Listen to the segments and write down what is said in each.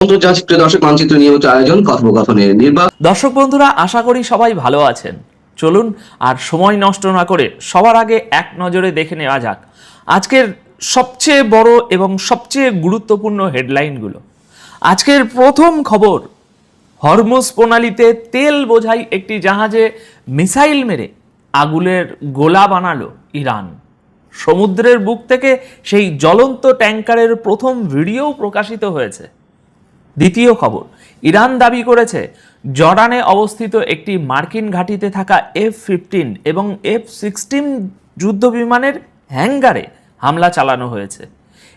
আন্তর্জাতিক দর্শক মানচিত্র নিয়মিত আয়োজন কথোপকথনের দর্শক বন্ধুরা, আশা করি সবাই ভালো আছেন। চলুন আর সময় নষ্ট না করে সবার আগে এক নজরে দেখে নেওয়া যাক আজকের সবচেয়ে বড় এবং সবচেয়ে গুরুত্বপূর্ণ হেডলাইনগুলো। আজকের প্রথম খবর, হরমুজ প্রণালীতে তেল বোঝাই একটি জাহাজে মিসাইল মেরে আগুনের গোলা বানালো ইরান। সমুদ্রের বুক থেকে সেই জ্বলন্ত ট্যাঙ্কারের প্রথম ভিডিও প্রকাশিত হয়েছে। দ্বিতীয় খবর, ইরান দাবি করেছে জর্ডানে অবস্থিত একটি মার্কিন ঘাঁটিতে থাকা F-15 এবং F-16 যুদ্ধ বিমানের হ্যাঙ্গারে হামলা চালানো হয়েছে।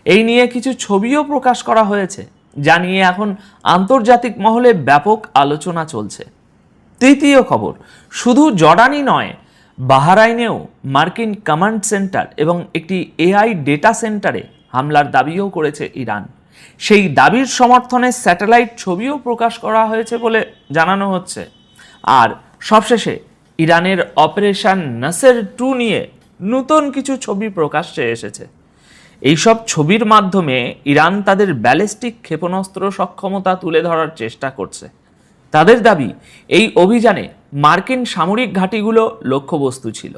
এই নিয়ে কিছু ছবিও প্রকাশ করা হয়েছে, যা নিয়ে এখন আন্তর্জাতিক মহলে ব্যাপক আলোচনা চলছে। তৃতীয় খবর, শুধু জর্ডানই নয়, বাহরাইনেও মার্কিন কমান্ড সেন্টার এবং একটি AI ডেটা সেন্টারে হামলার দাবিও করেছে ইরান। সেই দাবির সমর্থনে স্যাটেলাইট ছবিও প্রকাশ করা হয়েছে বলে জানানো হচ্ছে। আর সবশেষে ইরানের অপারেশন নাসের 2 নিয়ে নতুন কিছু ছবি প্রকাশ্যে এসেছে। এইসব ছবির মাধ্যমে ইরান তাদের ব্যালিস্টিক ক্ষেপণাস্ত্র সক্ষমতা তুলে ধরার চেষ্টা করছে। তাদের দাবি, এই অভিযানে মার্কিন সামরিক ঘাঁটিগুলো লক্ষ্যবস্তু ছিল।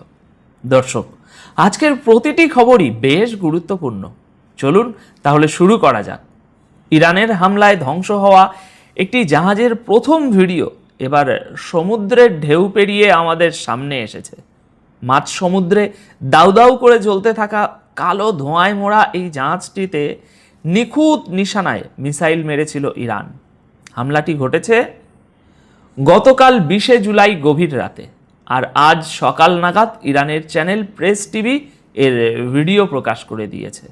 দর্শক, আজকের প্রতিটি খবরই বেশ গুরুত্বপূর্ণ। চলুন তাহলে শুরু করা যাক। ইরানের হামলায় ধ্বংস হওয়া একটি জাহাজের প্রথম ভিডিও এবার সমুদ্রের ঢেউ পেরিয়ে আমাদের সামনে এসেছে। মাঝ সমুদ্রে দাউ দাউ করে জ্বলতে থাকা কালো ধোঁয়ায় মোড়া এই জাহাজটিতে নিখুঁত নিশানায় মিসাইল মেরেছিল ইরান। হামলাটি ঘটেছে গতকাল 20 জুলাই গভীর রাতে, আর আজ সকাল নাগাদ ইরানের চ্যানেল প্রেস টিভি এর ভিডিও প্রকাশ করে দিয়েছে।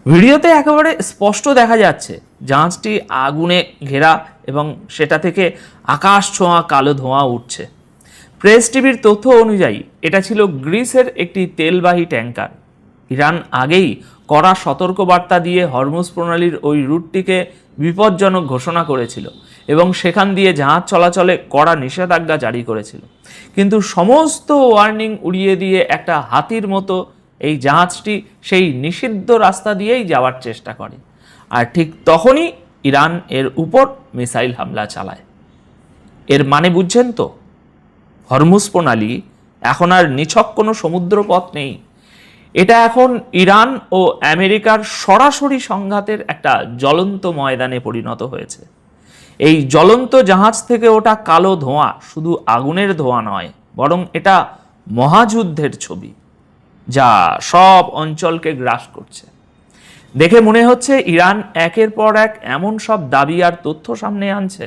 ভিডিওতে একেবারে স্পষ্ট দেখা যাচ্ছে জাহাজটি আগুনে ঘেরা এবং সেটা থেকে আকাশ ছোঁয়া কালো ধোঁয়া উঠছে। প্রেস টিভির তথ্য অনুযায়ী এটা ছিল গ্রিসের একটি তেলবাহী ট্যাঙ্কার। ইরান আগেই কড়া সতর্কবার্তা দিয়ে হরমুজ প্রণালীর ওই রুটটিকে বিপজ্জনক ঘোষণা করেছিল এবং সেখান দিয়ে জাহাজ চলাচলে কড়া নিষেধাজ্ঞা জারি করেছিল। কিন্তু সমস্ত ওয়ার্নিং উড়িয়ে দিয়ে একটা হাতির মতো এই জাহাজটি সেই নিষিদ্ধ রাস্তা দিয়েই যাওয়ার চেষ্টা করে। আর ঠিক তখনই ইরান এর উপর মিসাইল হামলা চালায়। এর মানে বুঝছেন তো? হরমুজ প্রণালী এখন আর নিছক কোনো সমুদ্রপথ নেই। এটা এখন ইরান ও আমেরিকার সরাসরি সংঘাতের একটা জ্বলন্ত ময়দানে পরিণত হয়েছে। এই জ্বলন্ত জাহাজ থেকে ওটা কালো ধোঁয়া শুধু আগুনের ধোঁয়া নয়, বরং এটা মহাযুদ্ধের ছবি, যা সব অঞ্চলকে গ্রাস করছে। দেখে মনে হচ্ছে ইরান একের পর এক এমন সব দাবি আর তথ্য সামনে আনছে,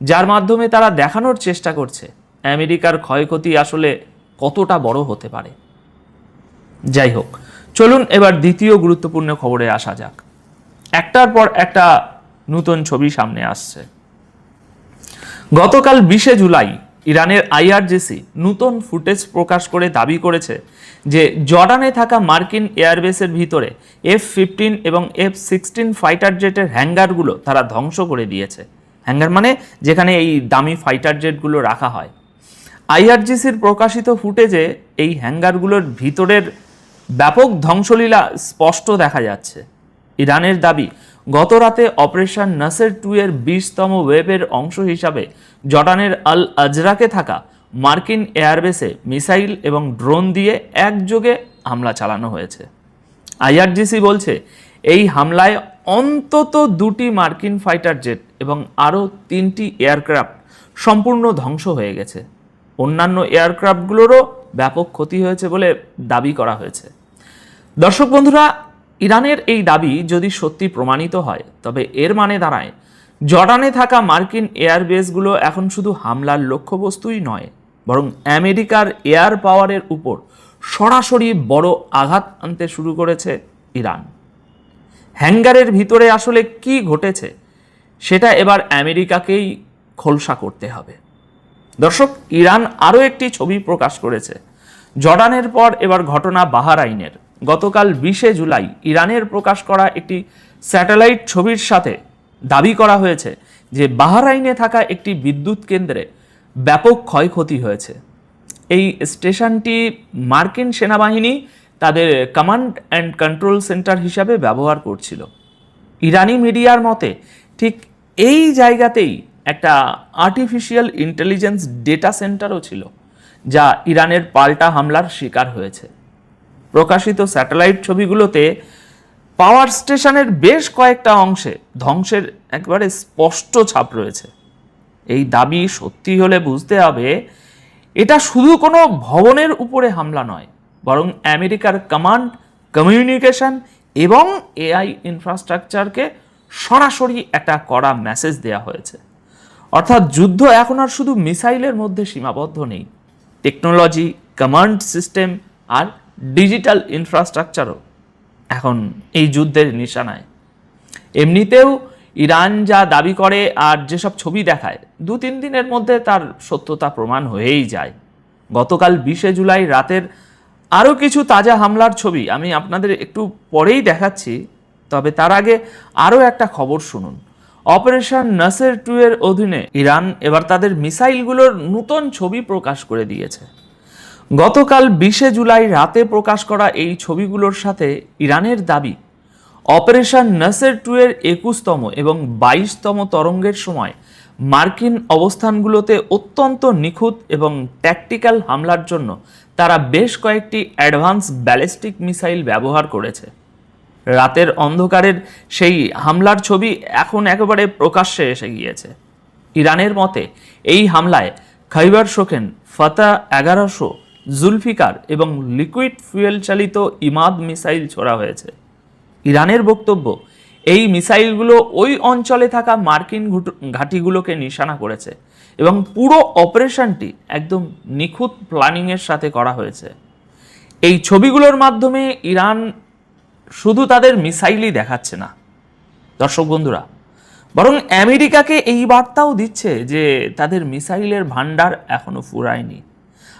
যার মাধ্যমে তারা দেখানোর চেষ্টা করছে আমেরিকার ক্ষয়ক্ষতি আসলে কতটা বড় হতে পারে। যাই হোক, চলুন এবার দ্বিতীয় গুরুত্বপূর্ণ খবরে আসা যাক। একটার পর একটা নতুন ছবি সামনে আসছে। গতকাল 20 জুলাই ইরানের IRGC নতুন ফুটেজ প্রকাশ করে দাবি করেছে যে জর্ডানে থাকা মার্কিন এয়ারবেসের ভিতরে F-15 এবং F-16 ফাইটার জেটের হ্যাঙ্গারগুলো তারা ধ্বংস করে দিয়েছে। হ্যাঙ্গার মানে যেখানে এই দামি ফাইটার জেটগুলো রাখা হয়। IRGCর প্রকাশিত ফুটেজে এই হ্যাঙ্গারগুলোর ভিতরের ব্যাপক ধ্বংসলীলা স্পষ্ট দেখা যাচ্ছে। ইরানের দাবি, গত রাতে অপারেশন নাসের 2 এর 20তম ওয়েভের অংশ হিসাবে জর্ডানের আল আজরাকে থাকা মার্কিন এয়ারবেসে মিসাইল এবং ড্রোন দিয়ে একযোগে হামলা চালানো হয়েছে। IRGC বলছে এই হামলায় অন্তত 2টি মার্কিন ফাইটার জেট এবং আরও 3টি এয়ারক্রাফট সম্পূর্ণ ধ্বংস হয়ে গেছে। অন্যান্য এয়ারক্রাফটগুলোরও ব্যাপক ক্ষতি হয়েছে বলে দাবি করা হয়েছে। দর্শক বন্ধুরা, ইরানের এই দাবি যদি সত্যি প্রমাণিত হয়, তবে এর মানে দাঁড়ায় জর্ডানে থাকা মার্কিন এয়ারবেসগুলো এখন শুধু হামলার লক্ষ্যবস্তুই নয়, বরং আমেরিকার এয়ার পাওয়ারের উপর সরাসরি বড় আঘাত আনতে শুরু করেছে ইরান। হ্যাঙ্গারের ভিতরে আসলে কি ঘটেছে সেটা এবার আমেরিকাকেই খোলসা করতে হবে। দর্শক, ইরান আরও একটি ছবি প্রকাশ করেছে। জর্ডানের পর এবার ঘটনা বাহরাইনের। গতকাল 20 জুলাই ইরানের প্রকাশ করা একটি স্যাটেলাইট ছবির সাথে দাবি করা হয়েছে যে বাহরাইনে থাকা একটি বিদ্যুৎ কেন্দ্রে ব্যাপক ক্ষয়ক্ষতি হয়েছে। এই স্টেশনটি মার্কিন সেনাবাহিনী তাদের কমান্ড অ্যান্ড কন্ট্রোল সেন্টার হিসাবে ব্যবহার করছিল। ইরানি মিডিয়ার মতে ঠিক এই জায়গাতেই একটা আর্টিফিশিয়াল ইন্টেলিজেন্স ডেটা সেন্টারও ছিল, যা ইরানের পাল্টা হামলার শিকার হয়েছে। প্রকাশিত স্যাটেলাইট ছবিগুলোতে পাওয়ার স্টেশনের বেশ কয়েকটা অংশে ধ্বংসের একবারে স্পষ্ট ছাপ রয়েছে। এই দাবি সত্যি হলে বুঝতে হবে এটা শুধু কোনো ভবনের উপরে হামলা নয়, বরং আমেরিকার কমান্ড, কমিউনিকেশন এবং এআই ইনফ্রাস্ট্রাকচারকে সরাসরি একটা কড়া মেসেজ দেওয়া হয়েছে। অর্থাৎ যুদ্ধ এখন আর শুধু মিসাইলের মধ্যে সীমাবদ্ধ নেই, টেকনোলজি, কমান্ড সিস্টেম আর ডিজিটাল ইনফ্রাস্ট্রাকচারও এখন এই যুদ্ধের নিশানায়। এমনিতেও ইরান যা দাবি করে আর যেসব ছবি দেখায় 2-3 দিনের মধ্যে তার সত্যতা প্রমাণ হয়েই যায়। গতকাল 20 জুলাই রাতের আরও কিছু তাজা হামলার ছবি আমি আপনাদের একটু পরেই দেখাচ্ছি, তবে তার আগে আরও একটা খবর শুনুন। অপারেশন নাসের 2 এর অধীনে ইরান এবার তাদের মিসাইলগুলোর নতুন ছবি প্রকাশ করে দিয়েছে। গতকাল 20 জুলাই রাতে প্রকাশ করা এই ছবিগুলোর সাথে ইরানের দাবি অপারেশন নাসের 2 এর 21তম এবং 22তম তরঙ্গের সময় মার্কিন অবস্থানগুলোতে অত্যন্ত নিখুঁত এবং ট্যাকটিক্যাল হামলার জন্য তারা বেশ কয়েকটি অ্যাডভান্স ব্যালিস্টিক মিসাইল ব্যবহার করেছে। রাতের অন্ধকারের সেই হামলার ছবি এখন একেবারে প্রকাশ্যে এসে গিয়েছে। ইরানের মতে এই হামলায় খাইবার শোকেন, ফাতা 1100, জুলফিকার এবং লিকুইড ফুয়েল চালিত ইমাদ মিসাইল ছোড়া হয়েছে। ইরানের বক্তব্য, এই মিসাইলগুলো ওই অঞ্চলে থাকা মার্কিন ঘাঁটিগুলোকে নিশানা করেছে এবং পুরো অপারেশনটি একদম নিখুঁত প্ল্যানিংয়ের সাথে করা হয়েছে। এই ছবিগুলোর মাধ্যমে ইরান শুধু তাদের মিসাইলই দেখাচ্ছে না দর্শক বন্ধুরা, বরং আমেরিকাকে এই বার্তাও দিচ্ছে যে তাদের মিসাইলের ভান্ডার এখনো ফুরায়নি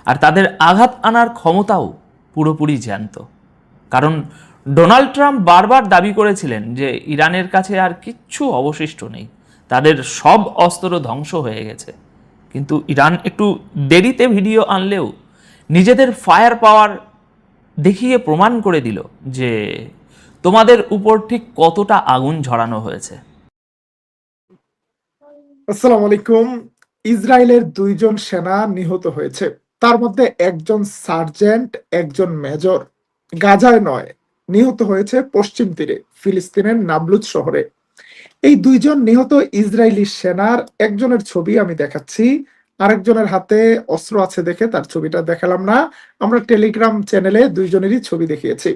আর তাদের আঘাত আনার ক্ষমতাও পুরোপুরি জ্যান্ত। কারণ ডোনাল্ড ট্রাম্প বারবার দাবি করেছিলেন যে ইরানের কাছে আর কিচ্ছু অবশিষ্ট নেই, তাদের সব অস্ত্র ধ্বংস হয়ে গেছে। কিন্তু ইরান একটু দেরিতে ভিডিও আনলেও নিজেদের ফায়ার পাওয়ার দেখিয়ে প্রমাণ করে দিল যে তোমাদের উপর ঠিক কতটা আগুন ঝরানো হয়েছে। আসসালামু আলাইকুম। ইসরায়েলের 2জন সেনা নিহত হয়েছে, তার মধ্যে একজন সার্জেন্ট, একজন মেজর। গাজায় নয়, নিহত হয়েছে পশ্চিম তীরে ফিলিস্তিনের নাবলুজ শহরে। এই 2জন নিহত ইসরায়েলি সেনার একজনের ছবি আমি দেখাচ্ছি, আরেকজনের হাতে অস্ত্র আছে দেখে তার ছবিটা দেখালাম না। আমরা টেলিগ্রাম চ্যানেলে 2জনেরই ছবি দেখিয়েছি।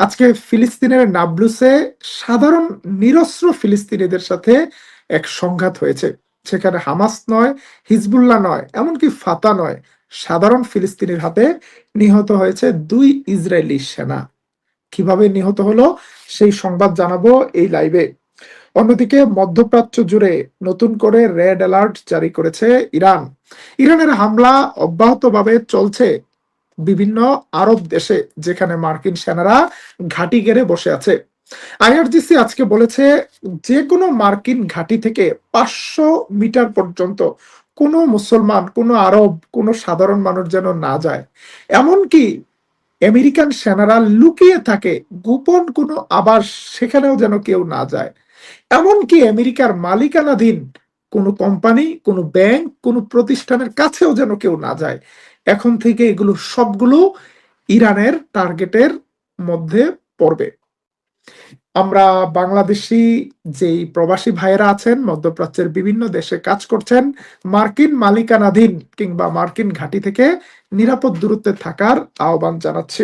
আজকে ফিলিস্তিনের নাবলুসে সাধারণ নিরস্ত্র ফিলিস্তিনিদের সাথে এক সংঘাত হয়েছে। সেখানে হামাস নয়, হিজবুল্লাহ নয়, এমনকি ফাতা নয়, সাধারণ ফিলিস্তিনির হাতে নিহত হয়েছে 2 ইসরায়েলি সেনা। কিভাবে নিহত হলো সেই সংবাদ জানাবো এই লাইভে। অন্যদিকে মধ্যপ্রাচ্য জুড়ে নতুন করে রেড অ্যালার্ট জারি করেছে ইরান। ইরানের হামলা অব্যাহতভাবে চলছে বিভিন্ন আরব দেশে, যেখানে মার্কিন সেনারা ঘাঁটি গেড়ে বসে আছে। আইআরজিসি আজকে বলেছে যে কোনো মার্কিন ঘাঁটি থেকে 500 মিটার পর্যন্ত কোনো মুসলমান, কোনো আরব, কোনো সাধারণ মানুষ যেন না যায়। এমনকি আমেরিকান সেনারা লুকিয়ে থাকে গোপন কোনো আবাস, সেখানেও যেন কেউ না যায়। এমনকি আমেরিকার মালিকানাধীন কোনো কোম্পানি, কোনো ব্যাংক, কোনো প্রতিষ্ঠানের কাছেও যেন কেউ না যায়। এখন থেকে এগুলো সবগুলো ইরানের টার্গেটের মধ্যে পড়বে। আমরা বাংলাদেশি যেই প্রবাসী ভাইয়েরা আছেন, মধ্যপ্রাচ্যের বিভিন্ন দেশে কাজ করছেন, মার্কিন মালিকানাধীন কিংবা মার্কিন ঘাঁটি থেকে নিরাপদ দূরত্বে থাকার আহ্বান জানাচ্ছি।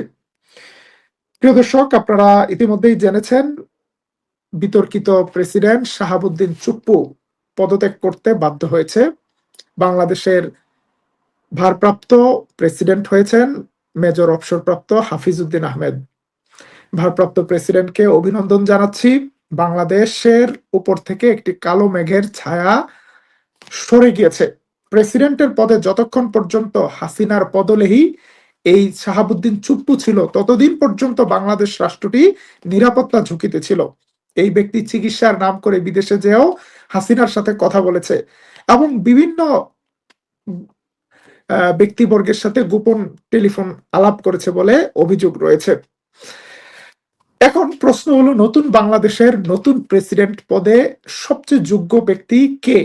প্রিয় দর্শক, আপনারা ইতিমধ্যেই জেনেছেন বিতর্কিত প্রেসিডেন্ট শাহাবুদ্দিন চুপ্পু পদত্যাগ করতে বাধ্য হয়েছে। বাংলাদেশের ভারপ্রাপ্ত প্রেসিডেন্ট হয়েছেন মেজর অবসরপ্রাপ্ত হাফিজউদ্দিন আহমেদ। ভারপ্রাপ্ত প্রেসিডেন্টকে অভিনন্দন জানাচ্ছি। বাংলাদেশের উপর থেকে একটি কালো মেঘের ছায়া সরে গিয়েছে। প্রেসিডেন্টের পদে যতক্ষণ পর্যন্ত হাসিনার পদলেহী এই শাহাবুদ্দিন চুপ্পু ছিল, ততদিন পর্যন্ত বাংলাদেশ রাষ্ট্রটি নিরাপত্তা ঝুঁকিতে ছিল। এই ব্যক্তি চিকিৎসার নাম করে বিদেশে যেও হাসিনার সাথে কথা বলেছে এবং বিভিন্ন ব্যক্তিবর্গের সাথে গোপন টেলিফোন আলাপ করেছে বলে অভিযোগ রয়েছে। এখন প্রশ্ন হলো, নতুন বাংলাদেশের নতুন প্রেসিডেন্ট পদে সবচেয়ে যোগ্য ব্যক্তি কে?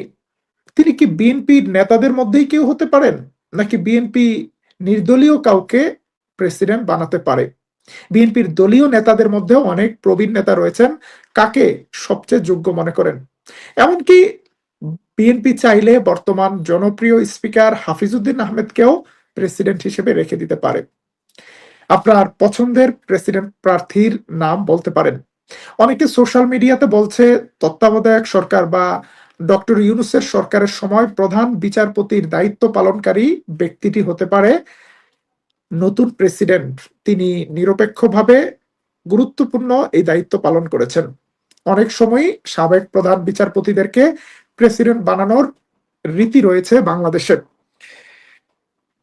তিনি কি বিএনপির নেতাদের মধ্যেই কেউ হতে পারেন, নাকি বিএনপি নির্দলীয় কাউকে প্রেসিডেন্ট বানাতে পারে? বিএনপির দলীয় নেতাদের মধ্যেও অনেক প্রবীণ নেতা রয়েছেন। কাকে সবচেয়ে যোগ্য মনে করেন? এমনকি বিএনপি চাইলে বর্তমান জনপ্রিয় স্পিকার হাফিজউদ্দিন আহমেদকেও প্রেসিডেন্ট হিসেবে রেখে দিতে পারে। আপনার পছন্দের প্রেসিডেন্ট প্রার্থীর নাম বলতে পারেন। অনেকে সোশ্যাল মিডিয়াতে বলছে তত্ত্বাবধায়ক সরকার বা ডক্টর ইউনূসের সরকারের সময় প্রধান বিচারপতির দায়িত্ব পালনকারী ব্যক্তিটি হতে পারে নতুন প্রেসিডেন্ট। তিনি নিরপেক্ষভাবে গুরুত্বপূর্ণ এই দায়িত্ব পালন করেছেন। অনেক সময় সাবেক প্রধান বিচারপতিদেরকে প্রেসিডেন্ট বানানোর রীতি রয়েছে বাংলাদেশের।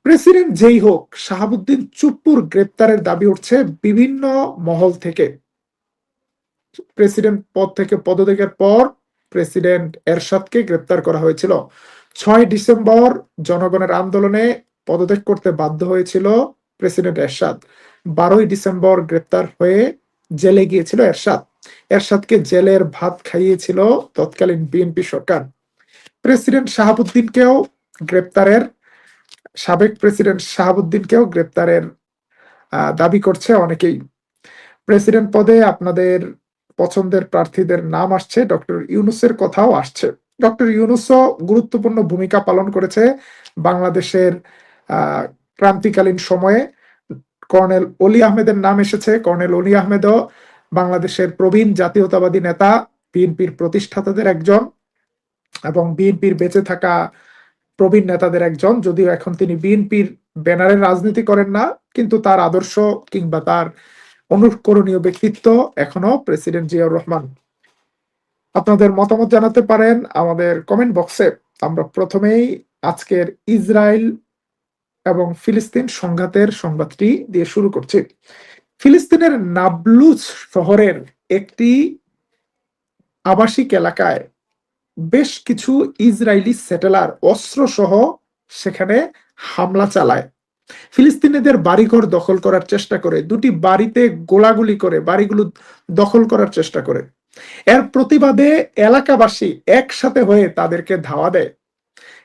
প্রেসিডেন্ট যেই হোক, শাহাবুদ্দিন চুপ্পুর গ্রেপ্তারের দাবি উঠছে বিভিন্ন মহল থেকে। প্রেসিডেন্ট পদ থেকে পদত্যাগের পর প্রেসিডেন্ট এরশাদকে গ্রেপ্তার করা হয়েছিল। 6 ডিসেম্বর জনগণের আন্দোলনে পদত্যাগ করতে বাধ্য হয়েছিল প্রেসিডেন্ট এরশাদ। 12 ডিসেম্বর গ্রেপ্তার হয়ে জেলে গিয়েছিল এরশাদ। এরশাদকে জেলের ভাত খাইয়েছিল তৎকালীন বিএনপি সরকার। প্রেসিডেন্ট শাহাবুদ্দিনকেও গ্রেপ্তারের সাবেক প্রেসিডেন্ট শাহাবুদ্দিনকেও গ্রেপ্তারের দাবি করছে অনেকেই। প্রেসিডেন্ট পদে আপনাদের পছন্দের প্রার্থীদের নাম আসছে, ডক্টর ইউনূসের কথাও আসছে। ডক্টর ইউনূসও গুরুত্বপূর্ণ ভূমিকা পালন করেছে বাংলাদেশের ক্রান্তিকালীন সময়ে। কর্নেল অলি আহমেদের নাম এসেছে। কর্নেল অলি আহমেদও বাংলাদেশের প্রবীণ জাতীয়তাবাদী নেতা, বিএনপির প্রতিষ্ঠাতাদের একজন এবং বিএনপির বেঁচে থাকা প্রবীণ নেতাদের একজন। যদিও এখন তিনি বিএনপির ব্যানারে রাজনীতি করেন না, কিন্তু তার আদর্শ কিংবা তার অনুকরণীয় ব্যক্তিত্ব এখনো প্রেসিডেন্ট জিয়াউর রহমান। আপনাদের মতামত জানাতে পারেন আমাদের কমেন্ট বক্সে। আমরা প্রথমেই আজকের ইসরায়েল এবং ফিলিস্তিন সংঘাতের সংবাদটি দিয়ে শুরু করছি। ফিলিস্তিনের নাবলুস শহরের একটি আবাসিক এলাকায় বেশ কিছু ইসরায়েলি সেটেলার অস্ত্র সহ সেখানে হামলা চালায়। ফিলিস্তিনিদের বাড়িঘর দখল করার চেষ্টা করে, দুটি বাড়িতে গোলাগুলি করে বাড়িগুলো দখল করার চেষ্টা করে। এর প্রতিবাদে এলাকাবাসী একসাথে হয়ে তাদেরকে ধাওয়া দেয়।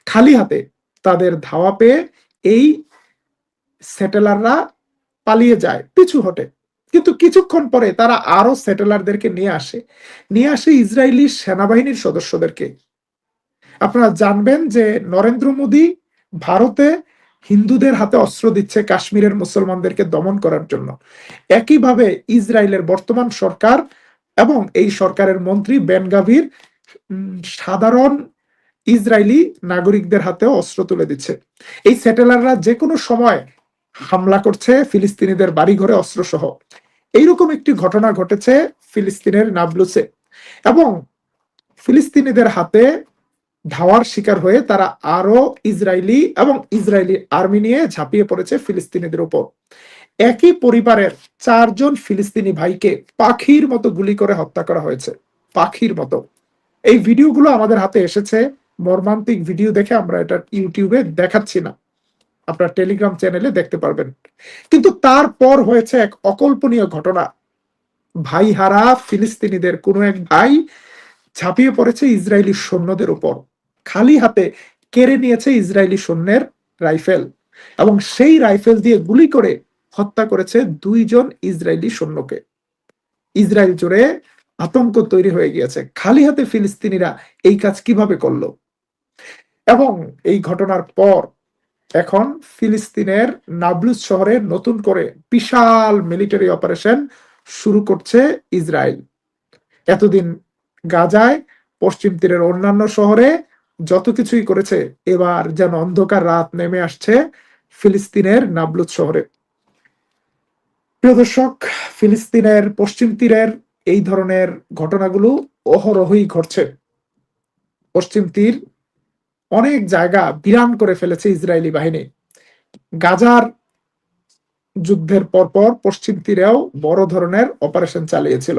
খালি হাতে তাদের ধাওয়া পেয়ে এই সেটেলাররা পালিয়ে যায়, পিছু হটে। কিন্তু কিছুক্ষণ পরে তারা আরো সেটেলারদেরকে নিয়ে আসে ইসরায়েলি সেনাবাহিনীর সদস্যদেরকে। আপনারা জানবেন যে নরেন্দ্র মোদী ভারতে হিন্দুদের হাতে অস্ত্র দিচ্ছে কাশ্মীরের মুসলমানদেরকে দমন করার জন্য। একইভাবে ইসরায়েলের বর্তমান সরকার এবং এই সরকারের মন্ত্রী বেন গাভির সাধারণ ইসরায়েলি নাগরিকদের হাতেও অস্ত্র তুলে দিচ্ছে। এই সেটেলাররা যে কোনো সময় হামলা করছে ফিলিস্তিনিদের বাড়িঘরে অস্ত্র সহ। এইরকম একটি ঘটনা ঘটেছে ফিলিস্তিনের নাবলুসে, এবং ফিলিস্তিনিদের হাতে ধাওয়ার শিকার হয়ে তারা আরো ইসরায়েলি এবং ইসরায়েলি আর্মি নিয়ে ঝাঁপিয়ে পড়েছে ফিলিস্তিনিদের উপর। একই পরিবারের 4 জন ফিলিস্তিনি ভাইকে পাখির মতো গুলি করে হত্যা করা হয়েছে, পাখির মতো। এই ভিডিওগুলো আমাদের হাতে এসেছে, মর্মান্তিক ভিডিও দেখে আমরা এটা ইউটিউবে দেখাচ্ছি না, আপনার টেলিগ্রাম চ্যানেলে দেখতে পারবেন। কিন্তু তারপর হয়েছে এক অকল্পনীয় ঘটনা। ভাই হারা ফিলিস্তিনিদের কোনো এক ভাই ঝাঁপিয়ে পড়েছে ইসরায়েলি সৈন্যদের উপর, খালি হাতে কেড়ে নিয়েছে ইসরায়েলি সৈন্যের রাইফেল এবং সেই রাইফেল দিয়ে গুলি করে হত্যা করেছে 2 জন ইসরায়েলি সৈন্যকে। ইসরায়েল জুড়ে আতঙ্ক তৈরি হয়ে গিয়েছে, খালি হাতে ফিলিস্তিনিরা এই কাজ কিভাবে করলো। এবং এই ঘটনার পর এখন ফিলিস্তিনের নাবলুস শহরে নতুন করে বিশাল মিলিটারি অপারেশন শুরু করছে ইসরায়েল। এতদিন গাজায়, পশ্চিম তীরের অন্যান্য শহরে যত কিছুই করেছে, এবার যেন অন্ধকার রাত নেমে আসছে ফিলিস্তিনের নাবলুস শহরে। প্রিয় দর্শক, ফিলিস্তিনের পশ্চিম তীরের এই ধরনের ঘটনাগুলো অহরহই ঘটছে। পশ্চিম তীর অনেক জায়গা বিরান করে ফেলেছে ইসরায়েলি বাহিনী। গাজার যুদ্ধের পরপর পশ্চিম তীরেও বড় ধরনের অপারেশন চালিয়েছিল।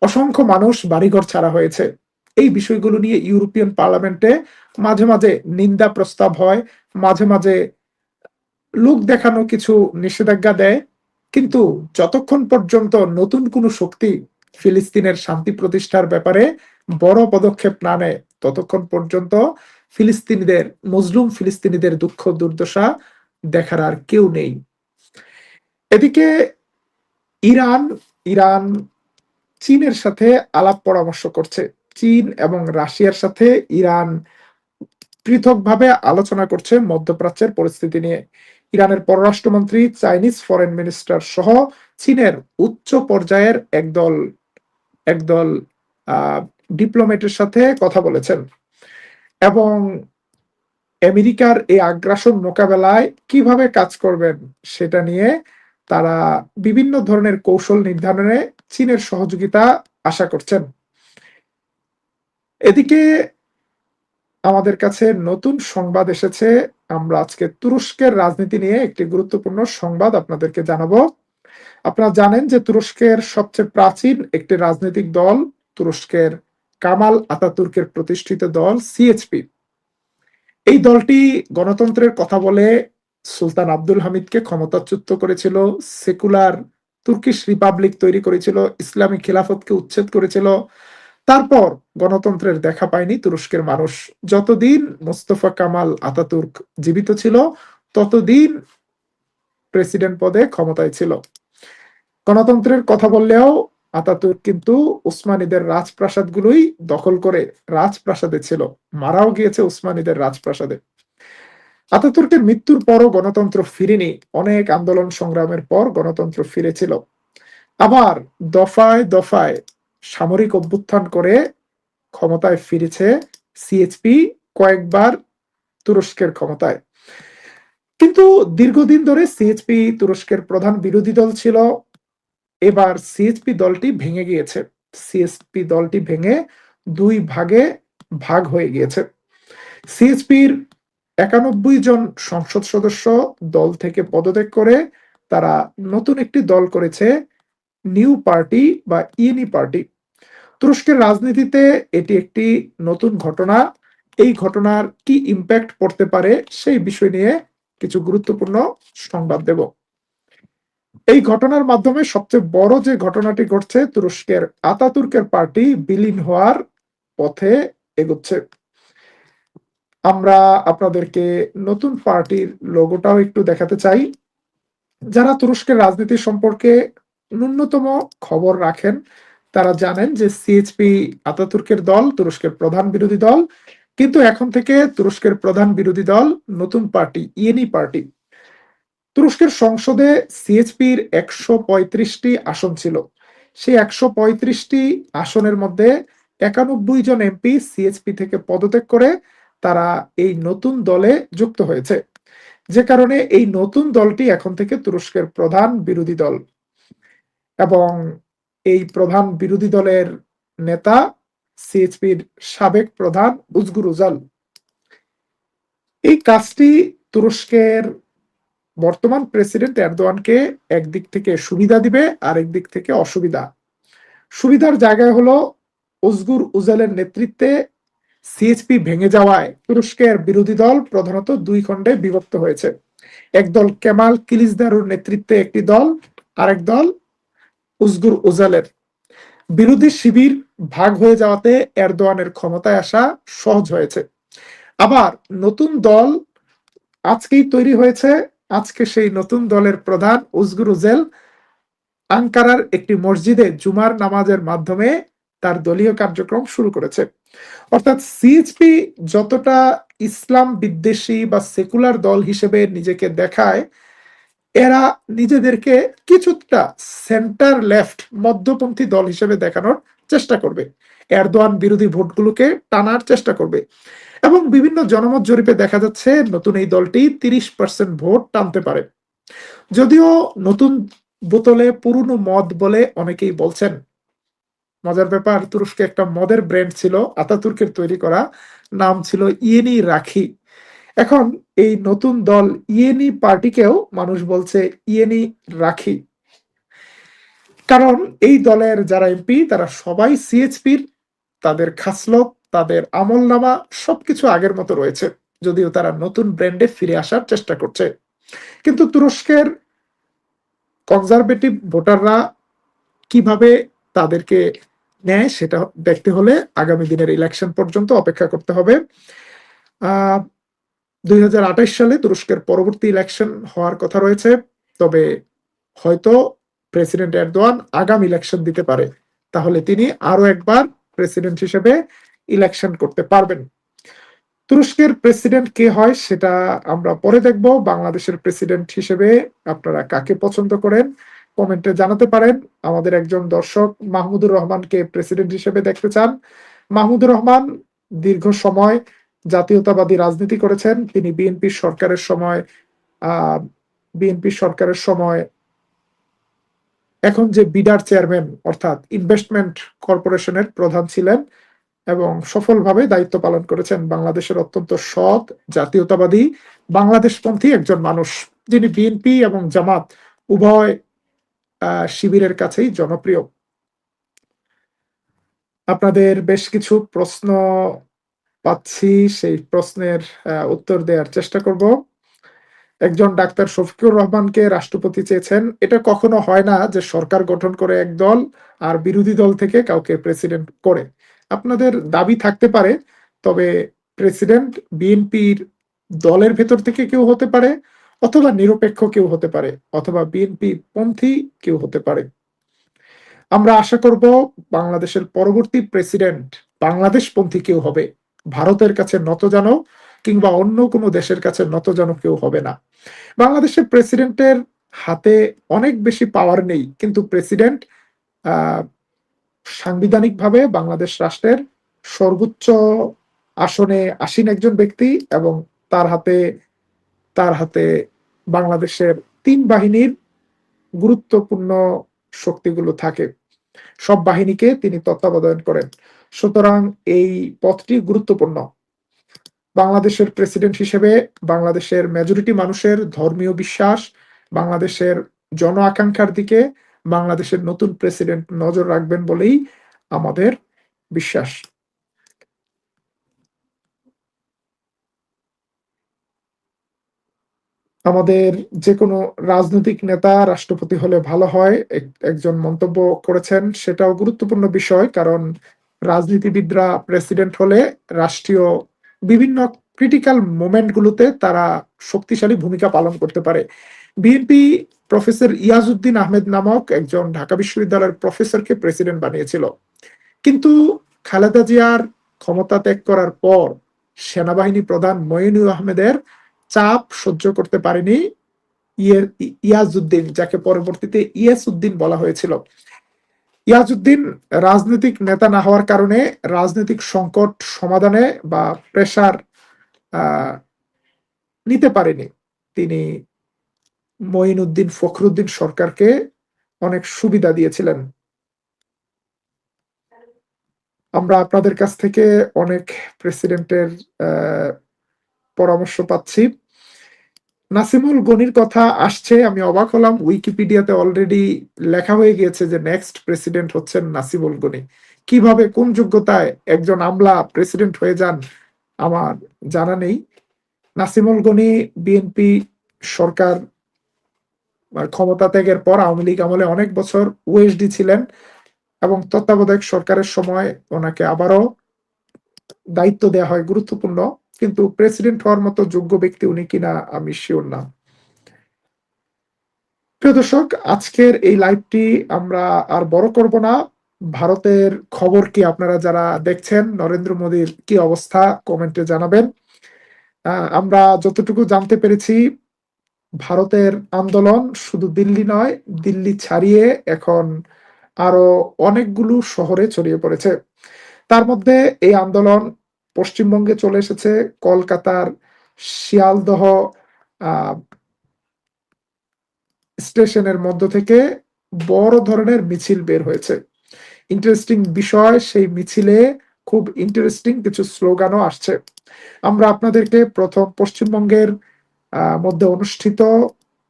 অসংখ্য মানুষ বাড়িঘর ছাড়া হয়েছে। এই বিষয়গুলো নিয়ে ইউরোপিয়ান পার্লামেন্টে মাঝে মাঝে নিন্দা প্রস্তাব হয়, মাঝে মাঝে লোক দেখানো কিছু নিষেধাজ্ঞা দেয়, কিন্তু যতক্ষণ পর্যন্ত নতুন কোনো শক্তি ফিলিস্তিনের শান্তি প্রতিষ্ঠার ব্যাপারে বড় পদক্ষেপ না নেয়, ততক্ষণ পর্যন্ত ফিলিস্তিনিদের, মজলুম ফিলিস্তিনিদের দুঃখ দুর্দশা দেখার আর কেউ নেই। এদিকে ইরান ইরান চীনের সাথে আলাপ পরামর্শ করছে। চীন এবং রাশিয়ার সাথে ইরান পৃথকভাবে আলোচনা করছে মধ্যপ্রাচ্যের পরিস্থিতি নিয়ে। ইরানের পররাষ্ট্রমন্ত্রী, চাইনিজ ফরেন মিনিস্টার সহ চীনের উচ্চ পর্যায়ের একদল একদল ডিপ্লোমেটের সাথে কথা বলেছেন এবং আমেরিকার এই আগ্রাসন মোকাবেলায় কিভাবে কাজ করবেন সেটা নিয়ে তারা বিভিন্ন ধরনের কৌশল নির্ধারণে চীনের সহযোগিতা আশা করছেন। এদিকে আমাদের কাছে নতুন সংবাদ এসেছে। আমরা আজকে তুরস্কের রাজনীতি নিয়ে একটি গুরুত্বপূর্ণ সংবাদ আপনাদেরকে জানাবো। আপনারা জানেন যে তুরস্কের সবচেয়ে প্রাচীন একটি রাজনৈতিক দল, তুরস্কের কামাল আতাতুর্কের প্রতিষ্ঠিত দল সিএইচপি। এই দলটি গণতন্ত্রের কথা বলে সুলতান আব্দুল হামিদকে ক্ষমতাচ্যুত করেছিল, সেকুলার তুর্কিশ রিপাবলিক তৈরি করেছিল, ইসলামী খিলাফতকে উচ্ছেদ করেছিল। তারপর গণতন্ত্রের দেখা পায়নি তুরস্কের মানুষ। যতদিন মোস্তফা কামাল আতাতুর্ক জীবিত ছিল, ততদিন প্রেসিডেন্ট পদে ক্ষমতায় ছিল। গণতন্ত্রের কথা বললেও আতাতুর্ক কিন্তু উসমানীদের রাজপ্রাসাদগুলোই দখল করে রাজপ্রাসাদে ছিল, মারাও গিয়েছে উসমানীদের রাজপ্রাসাদে। আতাতুর্কের মৃত্যুর পরও গণতন্ত্র ফিরেনি। অনেক আন্দোলন সংগ্রামের পর গণতন্ত্র ফিরেছিল। আবার দফায় দফায় সামরিক অভ্যুত্থান করে ক্ষমতায় ফিরেছে সিএইচপি, কয়েকবার তুরস্কের ক্ষমতায়। কিন্তু দীর্ঘদিন ধরে সিএইচপি তুরস্কের প্রধান বিরোধী দল ছিল। এবার সিএইচপি দলটি ভেঙে গিয়েছে। সিএইচপি দলটি ভেঙে দুই ভাগে ভাগ হয়ে গিয়েছে। সিএইচপির 91 জন সংসদ সদস্য দল থেকে পদত্যাগ করে তারা নতুন একটি দল করেছে, নিউ পার্টি বা ইয়েনি পার্টি। তুরস্কের রাজনীতিতে এটি একটি নতুন ঘটনা। এই ঘটনার কি ইম্প্যাক্ট পড়তে পারে সেই বিষয় নিয়ে কিছু গুরুত্বপূর্ণ সংবাদ দেব। এই ঘটনার মাধ্যমে সবচেয়ে বড় যে ঘটনাটি ঘটছে, তুরস্কের আতাতুর্কের পার্টি বিলীন হওয়ার পথে এগোচ্ছে। আমরা আপনাদেরকে নতুন পার্টির লোগোটাও একটু দেখাতে চাই। যারা তুরস্কের রাজনীতি সম্পর্কে ন্যূনতম খবর রাখেন তারা জানেন যে সিএইচপি আতাতুর্কের দল, তুরস্কের প্রধান বিরোধী দল। কিন্তু এখন থেকে তুরস্কের প্রধান বিরোধী দল নতুন পার্টি, ইয়েনি পার্টি। তুরস্কের সংসদে সিএইচপির 135টি আসন ছিল। সেই 135টি আসনের মধ্যে 91 জন এমপি সিএইচপি থেকে পদত্যাগ করে তারা এই নতুন দলে যুক্ত হয়েছে, যে কারণে এই নতুন দলটি এখন থেকে তুরস্কের প্রধান বিরোধী দল। এবং এই প্রধান বিরোধী দলের নেতা সিএইচপির সাবেক প্রধান উজগুর উজাল। এই কাজটি তুরস্কের বর্তমান প্রেসিডেন্ট এরদোয়ানকে একদিক থেকে সুবিধা দিবে, আরেক দিক থেকে অসুবিধা। সুবিধার জায়গায় হলো উজগুর উজালের নেতৃত্বে সিএইচপি ভেঙে যাওয়ায় তুরস্কের বিরোধী দল প্রধানত দুই খণ্ডে বিভক্ত হয়েছে। একদল কেমাল কিলিচদারুর নেতৃত্বে একটি দল, আরেক দল উজগুর উজালের। বিরোধী শিবির ভাগ হয়ে যাওয়াতে এরদোয়ানের ক্ষমতায় আসা সহজ হয়েছে। আবার নতুন দল আজকেই তৈরি হয়েছে। আজকে সেই নতুন দলের প্রধান উজগুর উজেল আঙ্কারার একটি মসজিদে জুমার নামাজের মাধ্যমে তার দলীয় কার্যক্রম শুরু করেছে। অর্থাৎ সিএইচপি যতটা ইসলাম বিদ্বেষী বা সেকুলার দল হিসেবে নিজেকে দেখায়, এরা নিজেদেরকে কিছুটা সেন্টার লেফট মধ্যপন্থী দল হিসেবে দেখানোর চেষ্টা করবে। এরদোয়ান বিরোধী ভোটগুলোকে টানার চেষ্টা করবে এবং বিভিন্ন জনমত জরিপে দেখা যাচ্ছে নতুন এই দলটি 30% ভোট টানতে পারে। যদিও নতুন বোতলে পুরনো মদ বলে অনেকেই বলছেন। মজার ব্যাপার, তুরস্কে একটা মদের ব্র্যান্ড ছিল আতাতুর্কের তৈরি করা, নাম ছিল ইয়েনি রাখি। এখন এই নতুন দল ইয়েনি পার্টিকেও মানুষ বলছে ইয়েনি রাখি, কারণ এই দলের যারা এমপি তারা সবাই সিএইচপির। তাদের খাসলত, তাদের আমলনামা সবকিছু আগের মতো রয়েছে, যদিও তারা নতুন ব্র্যান্ডে ফিরে আসার চেষ্টা করছে। কিন্তু তুরস্কের কনজারভেটিভ ভোটাররা কিভাবে তাদেরকে নেয় সেটা দেখতে হলে আগামী দিনের ইলেকশন পর্যন্ত অপেক্ষা করতে হবে। 2028 সালে তুরস্কের পরবর্তী ইলেকশন হওয়ার কথা রয়েছে, তবে হয়তো প্রেসিডেন্ট এরদোয়ান আগামী ইলেকশন দিতে পারে, তাহলে তিনি আরো একবার প্রেসিডেন্ট হিসেবে ইলেকশন করতে পারবেন। তুরস্কের প্রেসিডেন্ট কে হয় সেটা আমরা পরে দেখব। বাংলাদেশের প্রেসিডেন্ট হিসেবে আপনারা কাকে পছন্দ করেন কমেন্টে জানাতে পারেন। আমাদের একজন দর্শক মাহমুদুর রহমানকে প্রেসিডেন্ট হিসেবে দেখতে চান। মাহমুদুর রহমান দীর্ঘ সময় জাতীয়তাবাদী রাজনীতি করেছেন। তিনি বিএনপি সরকারের সময় এখন যে বিডার চেয়ারম্যান অর্থাৎ ইনভেস্টমেন্ট কর্পোরেশনের প্রধান ছিলেন এবং সফলভাবে দায়িত্ব পালন করেছেন। বাংলাদেশের অত্যন্ত সৎ, জাতীয়তাবাদী, বাংলাদেশপন্থী একজন মানুষ, যিনি বিএনপি এবং জামাত উভয় শিবিরের কাছেই জনপ্রিয়। আপনাদের বেশ কিছু প্রশ্ন পাচ্ছি, সেই প্রশ্নের উত্তর দেওয়ার চেষ্টা করব। একজন ডাক্তার শফিকুর রহমানকে রাষ্ট্রপতি চেয়েছেন। এটা কখনো হয় না যে সরকার গঠন করে এক দল আর বিরোধী দল থেকে কাউকে প্রেসিডেন্ট করে। আপনাদের দাবি থাকতে পারে, তবে প্রেসিডেন্ট বিএনপির দলের ভেতর থেকে কেউ হতে পারে, অথবা নিরপেক্ষ কেউ হতে পারে, অথবা বিএনপি পন্থী কেউ হতে পারে। আমরা আশা করব বাংলাদেশের পরবর্তী প্রেসিডেন্ট বাংলাদেশপন্থী কেউ হবে, ভারতের কাছে নতজানু কিংবা অন্য কোনো দেশের কাছে নতজানু কেউ হবে না। বাংলাদেশের প্রেসিডেন্টের হাতে অনেক বেশি পাওয়ার নেই, কিন্তু প্রেসিডেন্ট সাংবিধানিকভাবে বাংলাদেশ রাষ্ট্রের সর্বোচ্চ আসনে আসীন একজন ব্যক্তি এবং তার হাতে বাংলাদেশের 3 বাহিনীর গুরুত্বপূর্ণ শক্তিগুলো থাকে। সব বাহিনীকে তিনি তত্ত্বাবধান করেন। সুতরাং এই পদটি গুরুত্বপূর্ণ। বাংলাদেশের প্রেসিডেন্ট হিসেবে বাংলাদেশের মেজরিটি মানুষের ধর্মীয় বিশ্বাস, বাংলাদেশের জন আকাঙ্ক্ষার দিকে বাংলাদেশের নতুন প্রেসিডেন্ট নজর রাখবেন বলেই আমাদের বিশ্বাস। আমাদের যে কোনো রাজনৈতিক নেতা রাষ্ট্রপতি হলে ভালো হয়, একজন মন্তব্য করেছেন। সেটাও গুরুত্বপূর্ণ বিষয়, কারণ রাজনীতিবিদরা প্রেসিডেন্ট হলে রাষ্ট্রীয় বিভিন্ন ক্রিটিক্যাল মোমেন্টগুলোতে তারা শক্তিশালী ভূমিকা পালন করতে পারে। বিএনপি প্রফেসর ইয়াজউদ্দিন আহমেদ নামক একজন ঢাকা বিশ্ববিদ্যালয়ের প্রফেসরকে প্রেসিডেন্ট বানিয়েছিল, কিন্তু খালেদা জিয়ার ক্ষমতা ত্যাগ করার পর সেনাবাহিনী প্রধান মঈনুল আহমেদের চাপ সহ্য করতে পারেনি ইয়াজউদ্দিন, যাকে পরবর্তীতে ইয়াসউদ্দিন বলা হয়েছিল। ইয়াজউদ্দিন রাজনৈতিক নেতা না হওয়ার কারণে রাজনৈতিক সংকট সমাধানে বা প্রেসার নিতে পারেনি। তিনি মঈনুদ্দিন ফখরুদ্দিন সরকারকে অনেক সুবিধা দিয়েছিলেন। আমরা আপনাদের কাছ থেকে অনেক প্রেসিডেন্টের পরামর্শ পাচ্ছি। নাসিমুল গনির কথা আসছে, আমি অবাক হলাম। উইকিপিডিয়াতে অলরেডি লেখা হয়ে গিয়েছে যে নেক্সট প্রেসিডেন্ট হচ্ছেন নাসিমুল গনি। কিভাবে, কোন যোগ্যতায় একজন আমলা প্রেসিডেন্ট হয়ে যান আমার জানা নেই। নাসিমুল গনি বিএনপি সরকার ক্ষমতা ত্যাগের পর আওয়ামী লীগ আমলে অনেক বছর ওএসডি ছিলেন এবং তত্ত্বাবধায়ক সরকারের সময় ওনাকে আবারও দায়িত্ব দেওয়া হয় গুরুত্বপূর্ণ, কিন্তু প্রেসিডেন্ট হওয়ার মতো যোগ্য ব্যক্তি উনি কিনা আমি শিওর না। প্রিয় দর্শক, আজকের এই লাইভটি আমরা আর বড় করব না। ভারতের খবর কি, আপনারা যারা দেখছেন নরেন্দ্র মোদীর কি অবস্থা কমেন্টে জানাবেন। আমরা যতটুকু জানতে পেরেছি, ভারতের আন্দোলন শুধু দিল্লি নয়, দিল্লি ছাড়িয়ে এখন আরো অনেকগুলো শহরে ছড়িয়ে পড়েছে। তার মধ্যে এই আন্দোলন পশ্চিমবঙ্গে চলে এসেছে। কলকাতার শিয়ালদহ স্টেশনের মধ্য থেকে বড় ধরনের মিছিল বের হয়েছে। ইন্টারেস্টিং বিষয়, সেই মিছিলে খুব ইন্টারেস্টিং কিছু স্লোগানও আসছে। আমরা আপনাদেরকে প্রথম পশ্চিমবঙ্গের মধ্যে অনুষ্ঠিত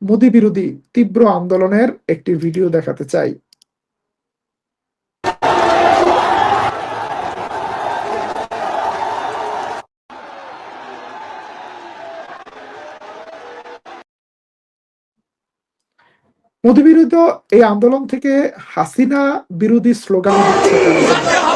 মোদি বিরোধী তীব্র আন্দোলনের একটি ভিডিও দেখাতে চাই। মোদি বিরোধী এই আন্দোলন থেকে হাসিনা বিরোধী স্লোগান দিচ্ছে তারা।